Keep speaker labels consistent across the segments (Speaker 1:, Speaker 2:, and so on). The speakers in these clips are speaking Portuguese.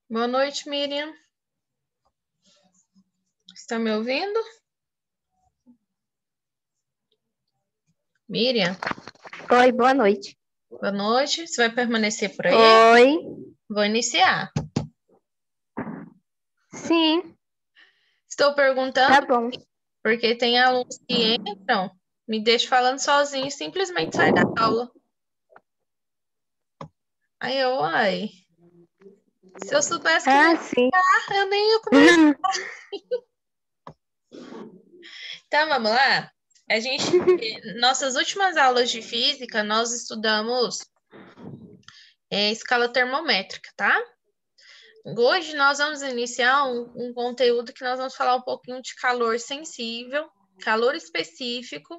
Speaker 1: Boa noite, Miriam. Está me ouvindo? Miriam?
Speaker 2: Oi, boa noite.
Speaker 1: Boa noite. Você vai permanecer por aí?
Speaker 2: Oi.
Speaker 1: Vou iniciar.
Speaker 2: Sim.
Speaker 1: Estou perguntando
Speaker 2: Tá bom.
Speaker 1: porque tem alunos que entram, me deixam falando sozinho e simplesmente saem da aula. Aí ai. Se eu soubesse que não ia
Speaker 2: Sim.
Speaker 1: eu nem ia começar. Então, vamos lá? Nossas últimas aulas de física, nós estudamos escala termométrica, tá? Hoje nós vamos iniciar um conteúdo que nós vamos falar um pouquinho de calor sensível, calor específico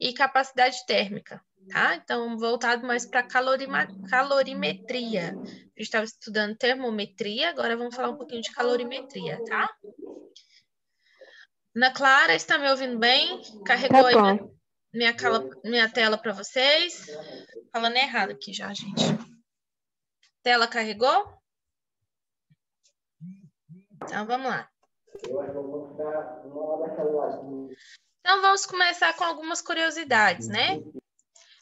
Speaker 1: e capacidade térmica, tá? Então, voltado mais para calorimetria. A gente estava estudando termometria, agora vamos falar um pouquinho de calorimetria, tá? Ana Clara, está me ouvindo bem? Carregou aí minha tela para vocês? Falando errado aqui já, gente. Tela carregou? Então, vamos lá. Então, vamos começar com algumas curiosidades, né?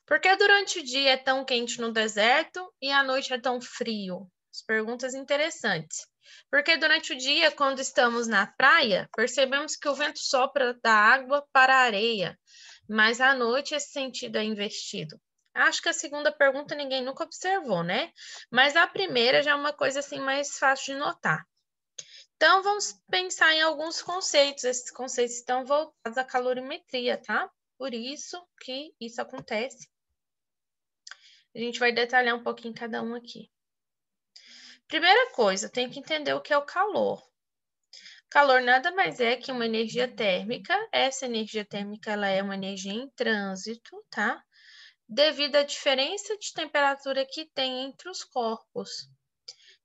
Speaker 1: Por que durante o dia é tão quente no deserto e à noite é tão frio? As perguntas interessantes. Porque durante o dia, quando estamos na praia, percebemos que o vento sopra da água para a areia, mas à noite esse sentido é invertido. Acho que a segunda pergunta ninguém nunca observou, né? Mas a primeira já é uma coisa assim mais fácil de notar. Então, vamos pensar em alguns conceitos. Esses conceitos estão voltados à calorimetria, tá? Por isso que isso acontece. A gente vai detalhar um pouquinho cada um aqui. Primeira coisa, tem que entender o que é o calor. Calor nada mais é que uma energia térmica. Essa energia térmica ela é uma energia em trânsito, tá? Devido à diferença de temperatura que tem entre os corpos.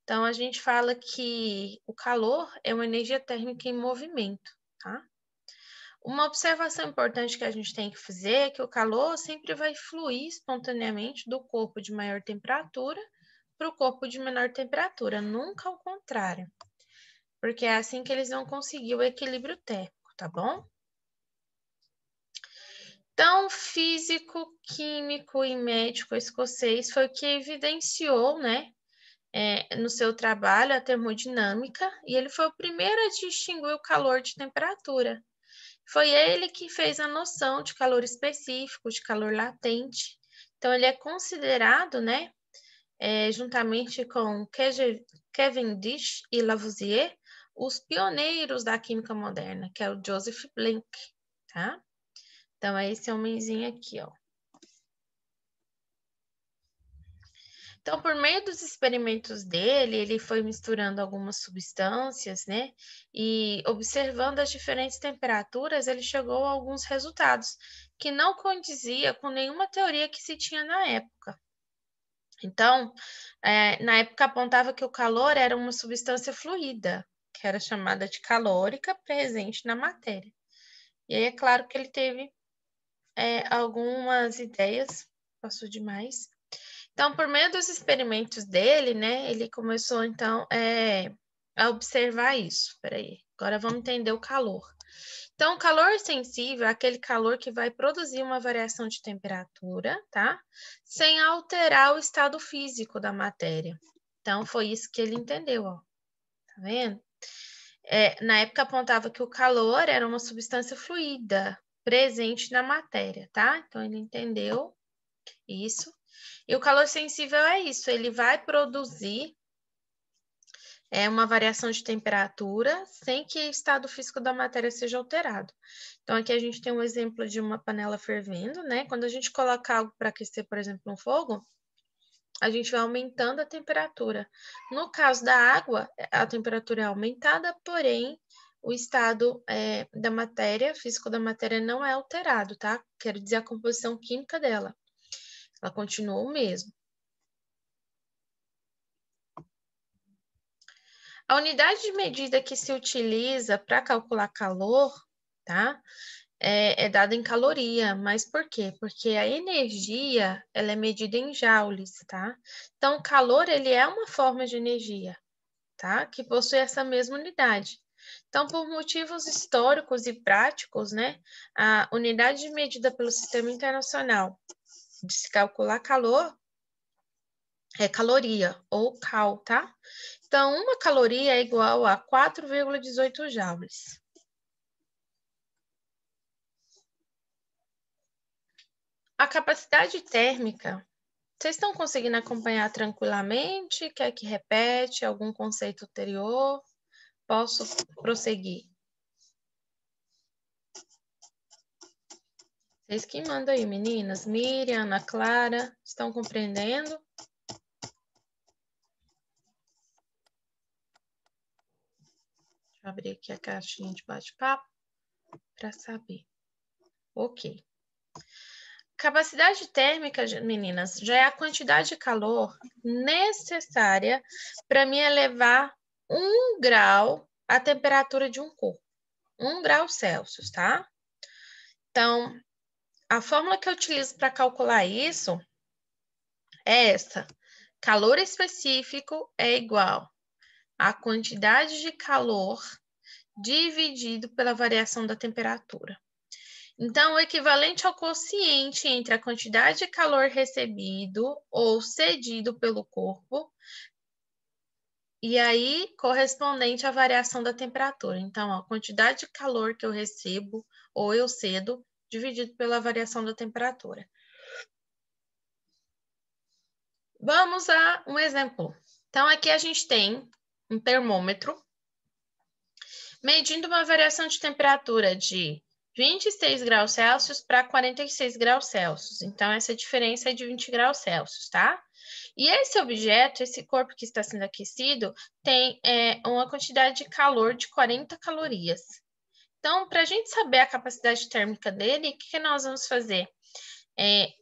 Speaker 1: Então, a gente fala que o calor é uma energia térmica em movimento, tá? Uma observação importante que a gente tem que fazer é que o calor sempre vai fluir espontaneamente do corpo de maior temperatura para o corpo de menor temperatura, nunca ao contrário. Porque é assim que eles vão conseguir o equilíbrio térmico, tá bom? Então, físico, químico e médico escocês foi o que evidenciou, né, no seu trabalho a termodinâmica, e ele foi o primeiro a distinguir o calor de temperatura. Foi ele que fez a noção de calor específico, de calor latente. Então, ele é considerado, né, juntamente com Cavendish e Lavoisier, os pioneiros da química moderna, que é o Joseph Blank, tá? Então, é esse homenzinho aqui, ó. Então, por meio dos experimentos dele, ele foi misturando algumas substâncias, né? E observando as diferentes temperaturas, ele chegou a alguns resultados que não condizia com nenhuma teoria que se tinha na época. Então, na época apontava que o calor era uma substância fluida, que era chamada de calórica, presente na matéria. E aí é claro que ele teve algumas ideias, passou demais. Então, por meio dos experimentos dele, né, ele começou, então, a observar isso. Peraí, agora vamos entender o calor. Então, o calor sensível é aquele calor que vai produzir uma variação de temperatura, tá? Sem alterar o estado físico da matéria. Então, foi isso que ele entendeu, ó. Tá vendo? Na época apontava que o calor era uma substância fluida presente na matéria, tá? Então, ele entendeu isso. E o calor sensível é isso, ele vai produzir uma variação de temperatura sem que o estado físico da matéria seja alterado. Então, aqui a gente tem um exemplo de uma panela fervendo, né? Quando a gente coloca algo para aquecer, por exemplo, um fogo, a gente vai aumentando a temperatura. No caso da água, a temperatura é aumentada, porém, o estado da matéria, físico da matéria, não é alterado, tá? Quero dizer a composição química dela. Ela continua o mesmo. A unidade de medida que se utiliza para calcular calor, tá? É dada em caloria, mas por quê? Porque a energia, ela é medida em joules, tá? Então, o calor, ele é uma forma de energia, tá? Que possui essa mesma unidade. Então, por motivos históricos e práticos, né? A unidade de medida pelo Sistema Internacional de se calcular calor é caloria, ou cal, tá? Então, uma caloria é igual a 4,18 joules. A capacidade térmica, vocês estão conseguindo acompanhar tranquilamente? Quer que repete algum conceito anterior? Posso prosseguir? Vocês que mandam aí, meninas. Miriam, Ana Clara, estão compreendendo? Deixa eu abrir aqui a caixinha de bate-papo para saber. Ok. Capacidade térmica, meninas, já é a quantidade de calor necessária para me elevar 1 grau a temperatura de um corpo. 1 grau Celsius, tá? Então, a fórmula que eu utilizo para calcular isso é essa. Calor específico é igual a quantidade de calor dividido pela variação da temperatura. Então, o equivalente ao quociente entre a quantidade de calor recebido ou cedido pelo corpo e aí correspondente à variação da temperatura. Então, a quantidade de calor que eu recebo ou eu cedo dividido pela variação da temperatura. Vamos a um exemplo. Então, aqui a gente tem um termômetro medindo uma variação de temperatura de 26 graus Celsius para 46 graus Celsius. Então, essa diferença é de 20 graus Celsius, tá? E esse objeto, esse corpo que está sendo aquecido, tem uma quantidade de calor de 40 calorias. Então, para a gente saber a capacidade térmica dele, o que nós vamos fazer?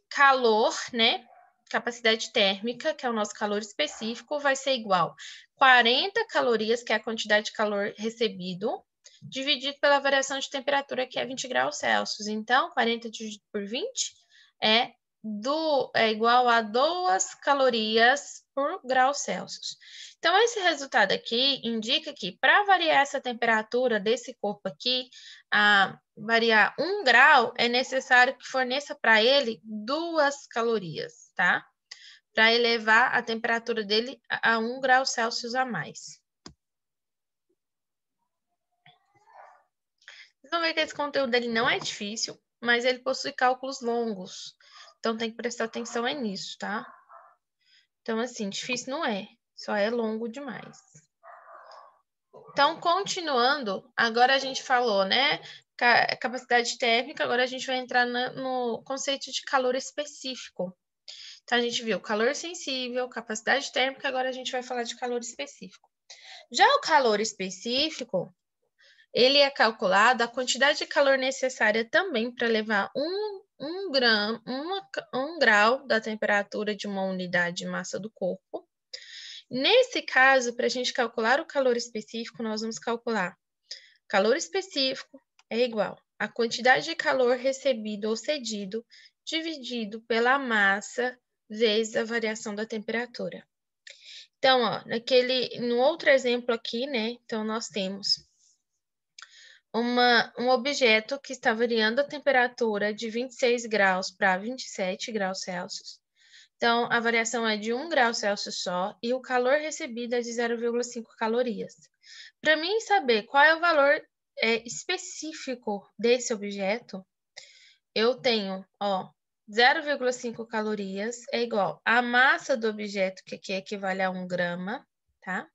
Speaker 1: Calor, né? Capacidade térmica, que é o nosso calor específico, vai ser igual 40 calorias, que é a quantidade de calor recebido, dividido pela variação de temperatura, que é 20 graus Celsius. Então, 40 dividido por 20 é igual a 2 calorias por grau Celsius. Então, esse resultado aqui indica que para variar essa temperatura desse corpo aqui, variar 1 grau, é necessário que forneça para ele 2 calorias, tá? Para elevar a temperatura dele a 1 grau Celsius a mais. Vocês vão ver que esse conteúdo dele não é difícil, mas ele possui cálculos longos. Então, tem que prestar atenção nisso, tá? Então, assim, difícil não é, só é longo demais. Então, continuando, agora a gente falou, né? Capacidade térmica, agora a gente vai entrar no conceito de calor específico. Então, a gente viu calor sensível, capacidade térmica, agora a gente vai falar de calor específico. Já o calor específico, ele é calculado a quantidade de calor necessária também para levar um grau da temperatura de uma unidade de massa do corpo. Nesse caso, para a gente calcular o calor específico, nós vamos calcular calor específico é igual a quantidade de calor recebido ou cedido dividido pela massa vezes a variação da temperatura. Então, ó, no outro exemplo aqui, né? Então, nós temos um objeto que está variando a temperatura de 26 graus para 27 graus Celsius. Então, a variação é de 1 grau Celsius só e o calor recebido é de 0,5 calorias. Para mim saber qual é o valor específico desse objeto, eu tenho, ó, 0,5 calorias é igual à massa do objeto, que aqui equivale a 1 grama, tá?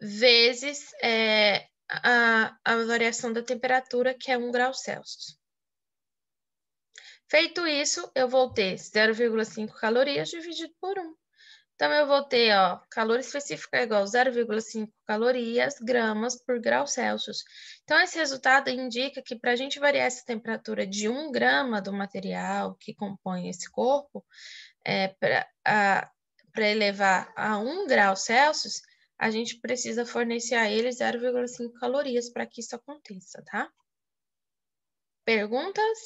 Speaker 1: Vezes a variação da temperatura, que é 1 grau Celsius. Feito isso, eu vou ter 0,5 calorias dividido por 1. Então, eu vou ter, ó, calor específico é igual a 0,5 calorias, gramas por grau Celsius. Então, esse resultado indica que para a gente variar essa temperatura de 1 grama do material que compõe esse corpo, para elevar a 1 grau Celsius, a gente precisa fornecer a ele 0,5 calorias para que isso aconteça, tá? Perguntas?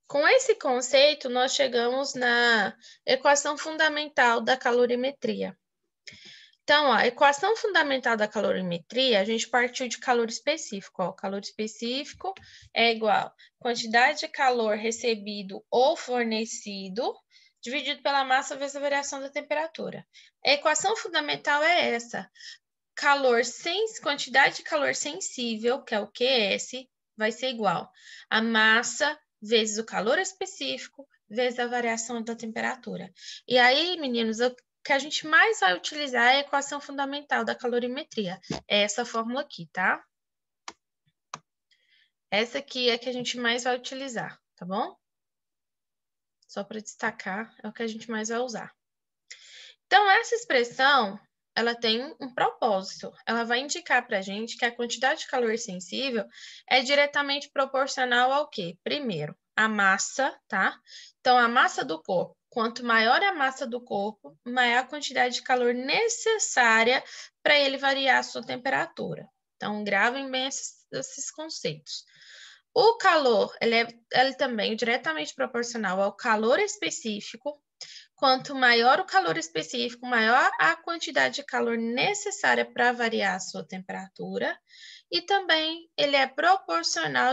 Speaker 1: Com esse conceito, nós chegamos na equação fundamental da calorimetria. Então, ó, a equação fundamental da calorimetria, a gente partiu de calor específico. Ó, calor específico é igual a quantidade de calor recebido ou fornecido dividido pela massa vezes a variação da temperatura. A equação fundamental é essa. Quantidade de calor sensível, que é o QS, vai ser igual a massa vezes o calor específico, vezes a variação da temperatura. E aí, meninos, o que a gente mais vai utilizar é a equação fundamental da calorimetria. É essa fórmula aqui, tá? Essa aqui é que a gente mais vai utilizar, tá bom? Só para destacar, é o que a gente mais vai usar. Então, essa expressão, ela tem um propósito. Ela vai indicar para a gente que a quantidade de calor sensível é diretamente proporcional ao quê? Primeiro, a massa, tá? Então, a massa do corpo. Quanto maior a massa do corpo, maior a quantidade de calor necessária para ele variar a sua temperatura. Então, gravem bem esses conceitos. O calor, ele também é diretamente proporcional ao calor específico. Quanto maior o calor específico, maior a quantidade de calor necessária para variar a sua temperatura. E também ele é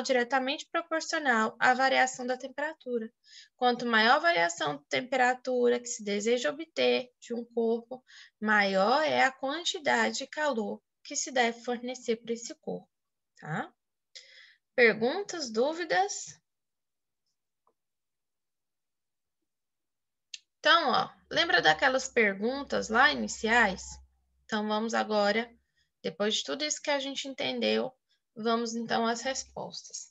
Speaker 1: diretamente proporcional à variação da temperatura. Quanto maior a variação de temperatura que se deseja obter de um corpo, maior é a quantidade de calor que se deve fornecer para esse corpo, tá? Perguntas, dúvidas? Então, ó, lembra daquelas perguntas lá iniciais? Então, vamos agora, depois de tudo isso que a gente entendeu, vamos então às respostas.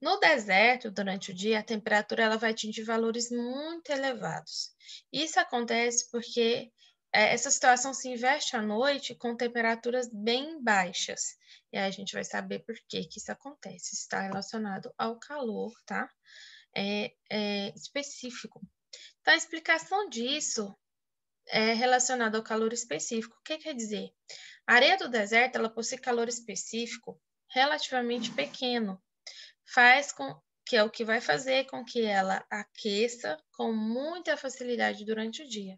Speaker 1: No deserto, durante o dia, a temperatura ela vai atingir valores muito elevados. Isso acontece porque essa situação se inverte à noite com temperaturas bem baixas. E aí a gente vai saber por que isso acontece. Isso está relacionado ao calor, tá? Específico. Então, a explicação disso é relacionada ao calor específico. O que quer dizer? A areia do deserto ela possui calor específico relativamente pequeno, que é o que vai fazer com que ela aqueça com muita facilidade durante o dia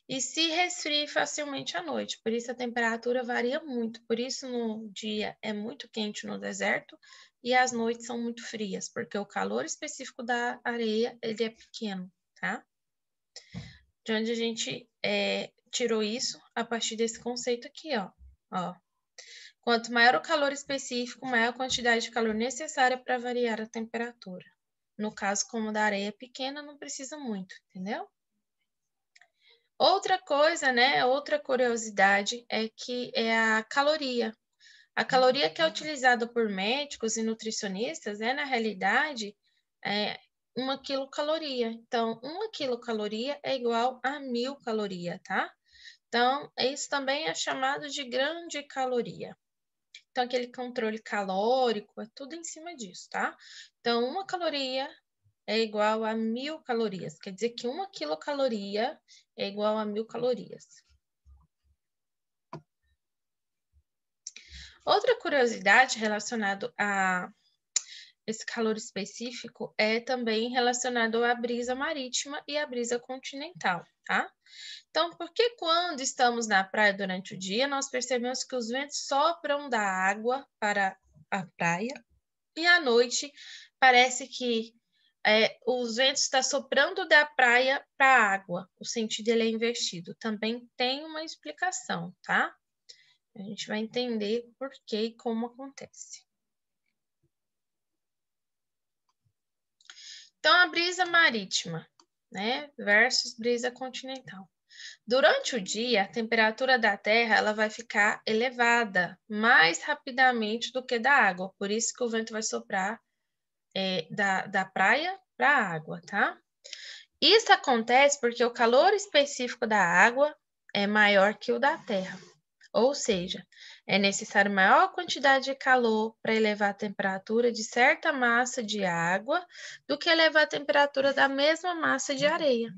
Speaker 1: e se resfrie facilmente à noite. Por isso a temperatura varia muito. Por isso no dia é muito quente no deserto e as noites são muito frias, porque o calor específico da areia ele é pequeno, tá? De onde a gente tirou isso a partir desse conceito aqui, ó. Quanto maior o calor específico, maior a quantidade de calor necessária para variar a temperatura. No caso, como da areia pequena, não precisa muito, entendeu? Outra coisa, né? Outra curiosidade é que é a caloria. A caloria que é utilizada por médicos e nutricionistas na realidade, 1 quilocaloria. Então, 1 quilocaloria é igual a 1000 calorias, tá? Então, isso também é chamado de grande caloria. Então, aquele controle calórico é tudo em cima disso, tá? Então, 1 caloria é igual a 1000 calorias. Quer dizer que 1 quilocaloria é igual a 1000 calorias. Outra curiosidade relacionada a esse calor específico é também relacionado à brisa marítima e à brisa continental, tá? Então, porque quando estamos na praia durante o dia, nós percebemos que os ventos sopram da água para a praia e à noite parece que os ventos estão soprando da praia para a água. O sentido ele é invertido. Também tem uma explicação, tá? A gente vai entender por que e como acontece. Então, a brisa marítima, né, versus brisa continental. Durante o dia, a temperatura da Terra ela vai ficar elevada mais rapidamente do que da água. Por isso que o vento vai soprar da praia para a água, tá? Isso acontece porque o calor específico da água é maior que o da Terra. Ou seja, é necessário maior quantidade de calor para elevar a temperatura de certa massa de água do que elevar a temperatura da mesma massa de areia.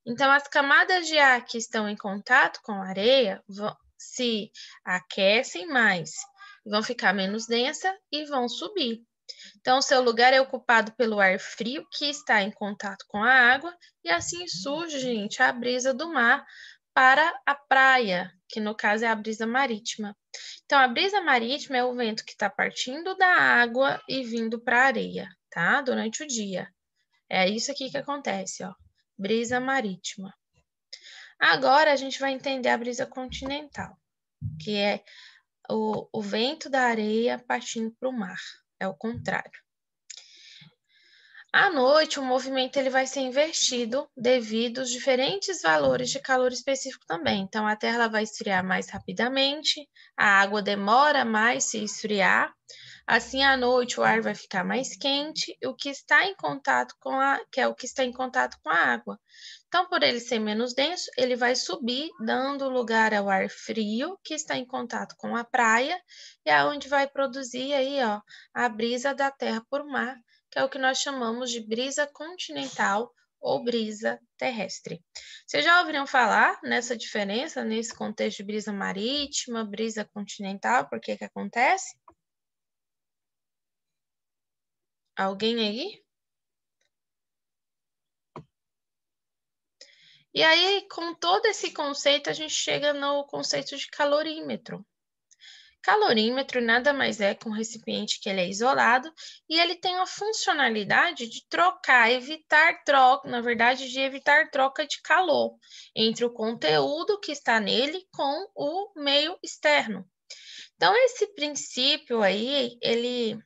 Speaker 1: Então, as camadas de ar que estão em contato com a areia se aquecem mais, vão ficar menos densas e vão subir. Então, o seu lugar é ocupado pelo ar frio que está em contato com a água e assim surge, gente, a brisa do mar para a praia, que no caso é a brisa marítima. Então, a brisa marítima é o vento que está partindo da água e vindo para a areia, tá? Durante o dia. É isso aqui que acontece, ó. Brisa marítima. Agora, a gente vai entender a brisa continental, que é o vento da areia partindo para o mar. É o contrário. À noite, o movimento ele vai ser invertido devido aos diferentes valores de calor específico também. Então, a Terra ela vai esfriar mais rapidamente, a água demora mais se esfriar. Assim, à noite, o ar vai ficar mais quente, o que está em contato que é o que está em contato com a água. Então, por ele ser menos denso, ele vai subir, dando lugar ao ar frio, que está em contato com a praia, e é onde vai produzir aí, ó, a brisa da terra por mar, que é o que nós chamamos de brisa continental ou brisa terrestre. Vocês já ouviram falar nessa diferença, nesse contexto de brisa marítima, brisa continental, por que que acontece? Alguém aí? E aí, com todo esse conceito, a gente chega no conceito de calorímetro. Calorímetro nada mais é que um recipiente que ele é isolado e ele tem a funcionalidade de trocar, evitar troca, na verdade, de evitar troca de calor entre o conteúdo que está nele com o meio externo. Então, esse princípio aí, ele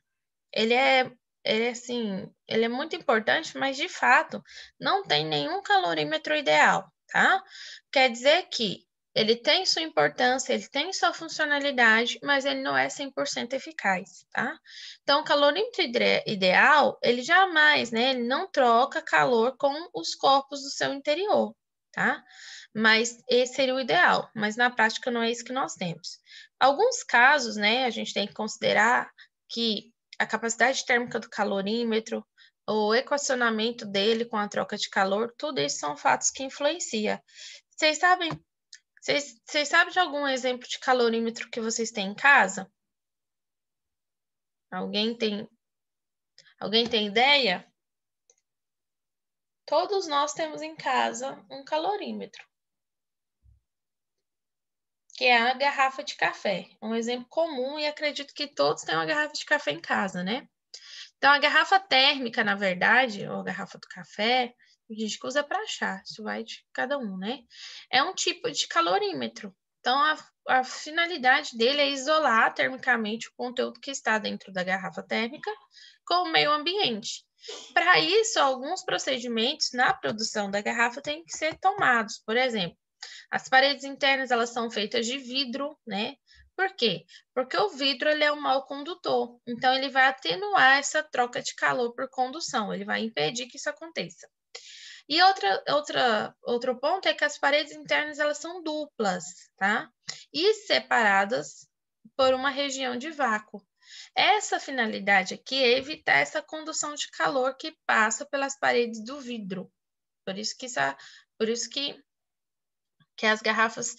Speaker 1: é muito importante, mas de fato não tem nenhum calorímetro ideal, tá? Quer dizer que ele tem sua importância, ele tem sua funcionalidade, mas ele não é 100% eficaz, tá? Então, o calorímetro ideal, ele jamais, né? Ele não troca calor com os corpos do seu interior, tá? Mas esse seria o ideal, mas na prática não é isso que nós temos. Alguns casos, né, a gente tem que considerar que a capacidade térmica do calorímetro, o equacionamento dele com a troca de calor, tudo isso são fatos que influenciam. Vocês sabem de algum exemplo de calorímetro que vocês têm em casa? Alguém tem ideia? Todos nós temos em casa um calorímetro, que é a garrafa de café. Um exemplo comum e acredito que todos têm uma garrafa de café em casa, né? Então, a garrafa térmica, na verdade, ou a garrafa do café, a gente usa para chá, isso vai de cada um, né? É um tipo de calorímetro. Então, a finalidade dele é isolar termicamente o conteúdo que está dentro da garrafa térmica com o meio ambiente. Para isso, alguns procedimentos na produção da garrafa têm que ser tomados. Por exemplo, as paredes internas elas são feitas de vidro, né? Por quê? Porque o vidro ele é um mau condutor, então ele vai atenuar essa troca de calor por condução, ele vai impedir que isso aconteça. E outro ponto é que as paredes internas elas são duplas, tá? E separadas por uma região de vácuo. Essa finalidade aqui é evitar essa condução de calor que passa pelas paredes do vidro. Por isso que as garrafas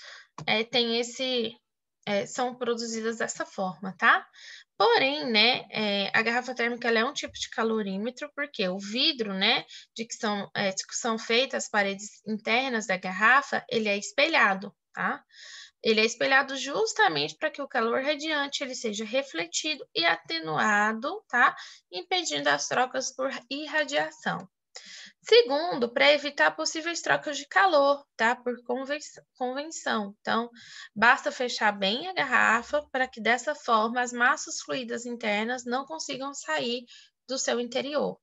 Speaker 1: têm são produzidas dessa forma, tá? Porém, né, a garrafa térmica ela é um tipo de calorímetro, porque o vidro, né, de que são feitas as paredes internas da garrafa, ele é espelhado, tá? Ele é espelhado justamente para que o calor radiante ele seja refletido e atenuado, tá? Impedindo as trocas por irradiação. Segundo, para evitar possíveis trocas de calor, tá? Por convenção. Então, basta fechar bem a garrafa para que dessa forma as massas fluídas internas não consigam sair do seu interior.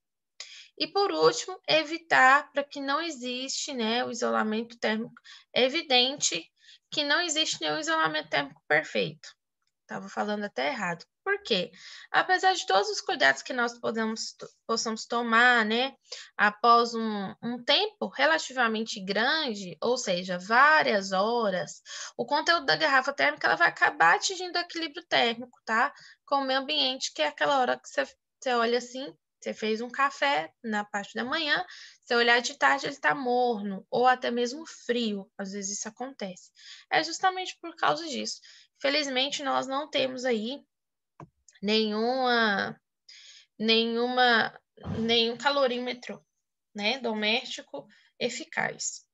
Speaker 1: E por último, evitar para que não existe, né, o isolamento térmico. É evidente que não existe nenhum isolamento térmico perfeito. Estava falando até errado. Por quê? Apesar de todos os cuidados que nós possamos tomar, né, após um tempo relativamente grande, ou seja, várias horas, o conteúdo da garrafa térmica ela vai acabar atingindo o equilíbrio térmico, tá? Com o meio ambiente, que é aquela hora que você olha assim, você fez um café na parte da manhã, se olhar de tarde ele está morno, ou até mesmo frio, às vezes isso acontece. É justamente por causa disso. Felizmente, nós não temos aí nenhum calorímetro, né, doméstico eficaz.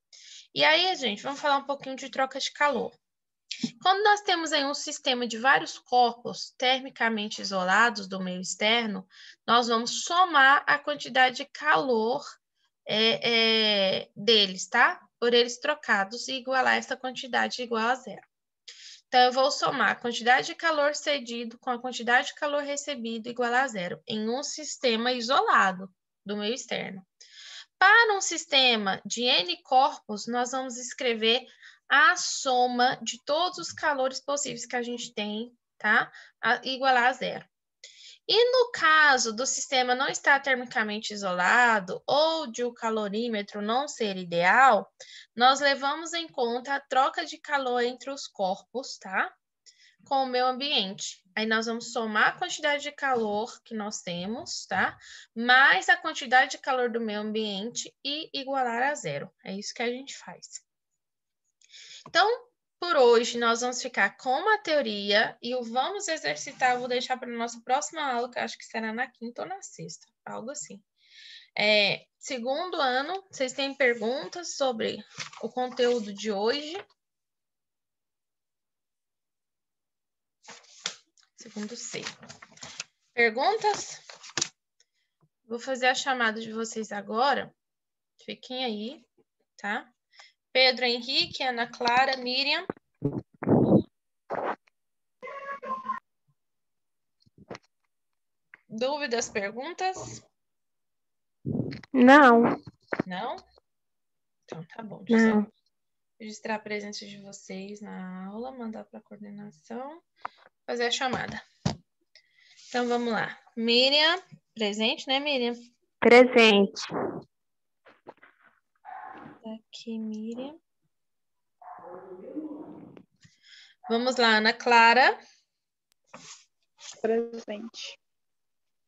Speaker 1: E aí, gente, vamos falar um pouquinho de troca de calor. Quando nós temos aí um sistema de vários corpos termicamente isolados do meio externo, nós vamos somar a quantidade de calor deles, tá? Por eles trocados e igualar essa quantidade igual a zero. Então, eu vou somar a quantidade de calor cedido com a quantidade de calor recebido igual a zero, em um sistema isolado do meio externo. Para um sistema de N corpos, nós vamos escrever a soma de todos os calores possíveis que a gente tem, tá? Igual a zero. E no caso do sistema não estar termicamente isolado ou de o calorímetro não ser ideal, nós levamos em conta a troca de calor entre os corpos, tá? Com o meio ambiente. Aí nós vamos somar a quantidade de calor que nós temos, tá? Mais a quantidade de calor do meio ambiente e igualar a zero. É isso que a gente faz. Então, por hoje, nós vamos ficar com uma teoria e o vamos exercitar eu vou deixar para a nossa próxima aula, que eu acho que será na quinta ou na sexta, algo assim. Segundo ano, vocês têm perguntas sobre o conteúdo de hoje? Segundo C. Perguntas? Vou fazer a chamada de vocês agora. Fiquem aí, tá? Pedro Henrique, Ana Clara, Miriam. Dúvidas, perguntas?
Speaker 2: Não.
Speaker 1: Não? Então, tá bom.
Speaker 2: Não.
Speaker 1: Registrar a presença de vocês na aula, mandar para a coordenação, fazer a chamada. Então, vamos lá. Miriam, presente, né, Miriam?
Speaker 2: Presente.
Speaker 1: Aqui, Miriam. Vamos lá, Ana Clara.
Speaker 3: Presente.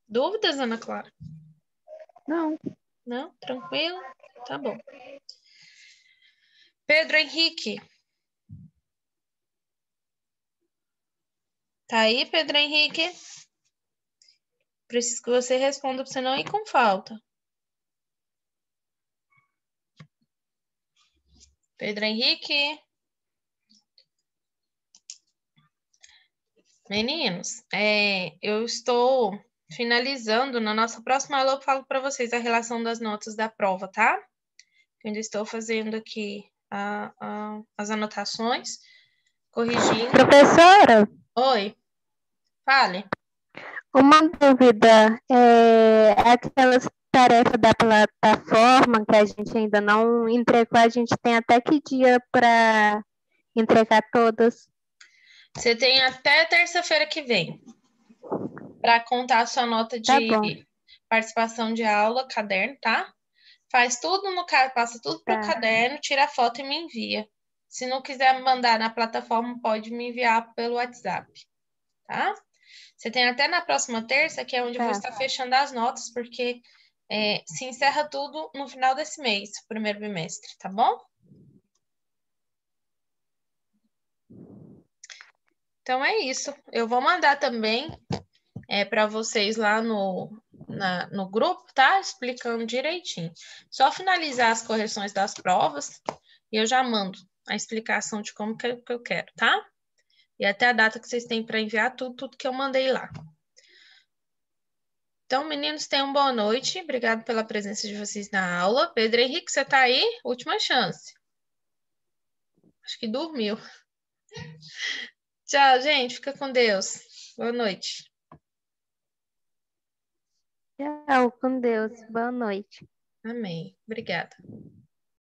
Speaker 1: Dúvidas, Ana Clara?
Speaker 3: Não.
Speaker 1: Não? Tranquilo? Tá bom. Pedro Henrique. Tá aí, Pedro Henrique? Preciso que você responda para você não ir com falta. Pedro Henrique? Meninos, eu estou finalizando. Na nossa próxima aula eu falo para vocês a relação das notas da prova, tá? Eu ainda estou fazendo aqui as anotações, corrigindo.
Speaker 2: Professora?
Speaker 1: Oi, fale.
Speaker 2: Uma dúvida. Aquelas tarefas da plataforma que a gente ainda não entregou, a gente tem até que dia para entregar todas?
Speaker 1: Você tem até terça-feira que vem para contar a sua nota de participação de aula, caderno, tá? Faz tudo passa tudo para o caderno, tira a foto e me envia. Se não quiser mandar na plataforma, pode me enviar pelo WhatsApp, tá? Você tem até na próxima terça, que é onde eu vou estar fechando as notas, porque se encerra tudo no final desse mês, primeiro bimestre, tá bom? Então é isso. Eu vou mandar também para vocês lá no grupo, tá? Explicando direitinho. Só finalizar as correções das provas e eu já mando a explicação de como que eu quero, tá? E até a data que vocês têm para enviar tudo que eu mandei lá. Então, meninos, tenham boa noite. Obrigado pela presença de vocês na aula. Pedro Henrique, você tá aí? Última chance. Acho que dormiu. Tchau, gente. Fica com Deus. Boa noite.
Speaker 2: Tchau, com Deus. Boa noite.
Speaker 1: Amém. Obrigada.